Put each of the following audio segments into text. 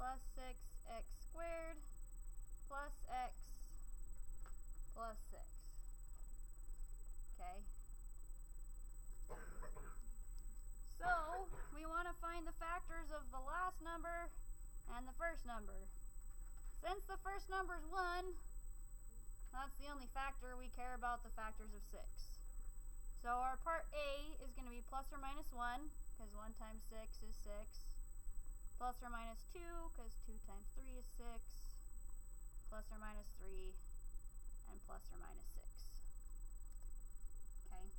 plus 6x squared plus x plus 6. Okay. So, we want to find the factors of the last number and the first number. Since the first number is 1, that's the only factor we care about, the factors of 6. So our part A is going to be plus or minus 1, because 1 times 6 is 6. Plus or minus 2, because 2 times 3 is 6. Plus or minus 3, and plus or minus 6. Okay.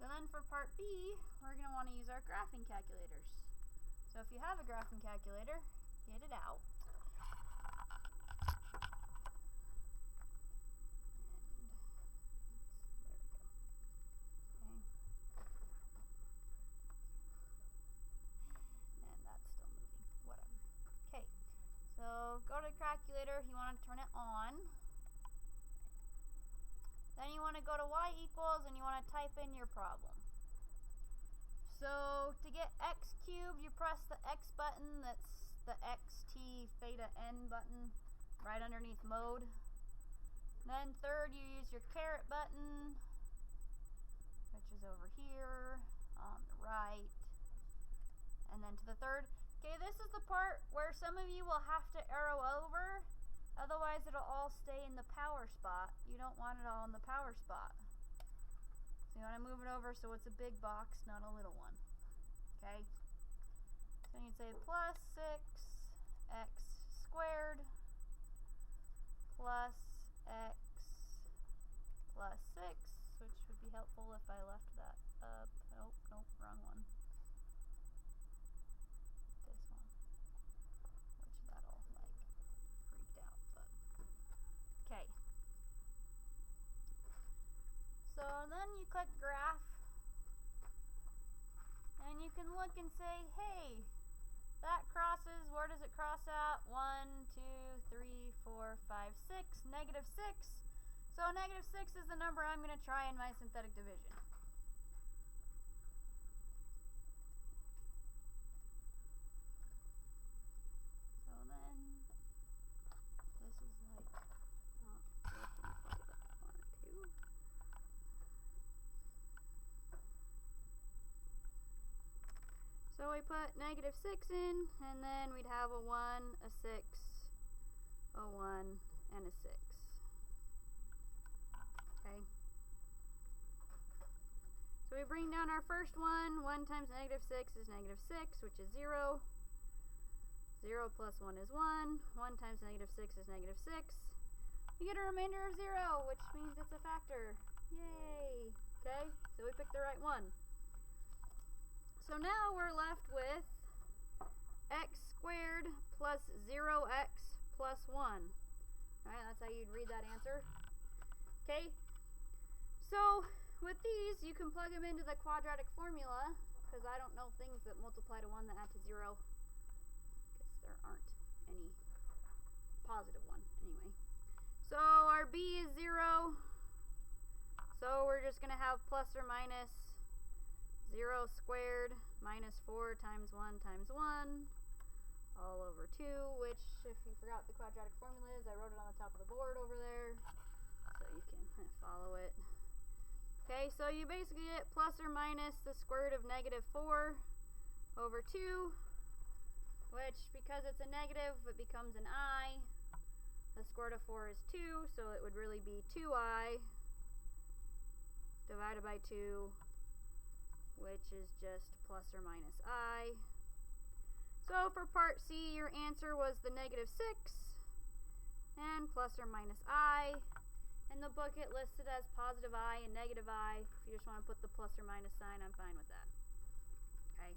So then for part B, we're going to want to use our graphing calculators. So if you have a graphing calculator, get it out. And there we go. Okay. And that's still moving. Whatever. Okay. So go to the calculator. You want to turn it on. Then you want to go to y equals and you want to type in your problem. So to get x cubed, you press the x button, that's the xt theta n button right underneath mode. Then third, you use your caret button, which is over here on the right. And then to the third. Okay, this is the part where some of you will have to arrow over. Otherwise, it'll all stay in the power spot. You don't want it all in the power spot. So you want to move it over so it's a big box, not a little one. Okay? So you'd say plus 6x squared plus x plus 6, which would be helpful if I left that up. Oh, nope, wrong one. This one. Which that'll like freaked out, but okay. So then you click graph and you can look and say, hey, that crosses, where does it cross at? 1, 2, 3, 4, 5, 6, negative 6. So negative 6 is the number I'm going to try in my synthetic division. So then, this is like not working quite like I wanted to. So we put negative 6 in, and then we'd have a 1, a 6, a 1, and a 6. Okay. So we bring down our first one. 1 times negative 6 is negative 6, which is 0. 0 plus 1 is 1. 1 times negative 6 is negative 6. You get a remainder of 0, which means it's a factor. Yay! Okay, so we picked the right one. So now we're left with x squared plus 0x plus 1. Alright, that's how you'd read that answer. Okay, so with these, you can plug them into the quadratic formula, because I don't know things that multiply to 1 that add to 0, because there aren't any positive 1 anyway. So our b is 0, so we're just going to have plus or minus 0 squared minus 4 times 1 times 1 all over 2, which, if you forgot what the quadratic formula is, I wrote it on the top of the board over there, so you can follow it. Okay, so you basically get plus or minus the square root of negative 4 over 2, which, because it's a negative, it becomes an I. The square root of 4 is 2, so it would really be 2I divided by 2, which is just plus or minus I. So for part C, your answer was the negative 6 and plus or minus I. In the book, it listed as positive I and negative I. If you just want to put the plus or minus sign, I'm fine with that. Okay.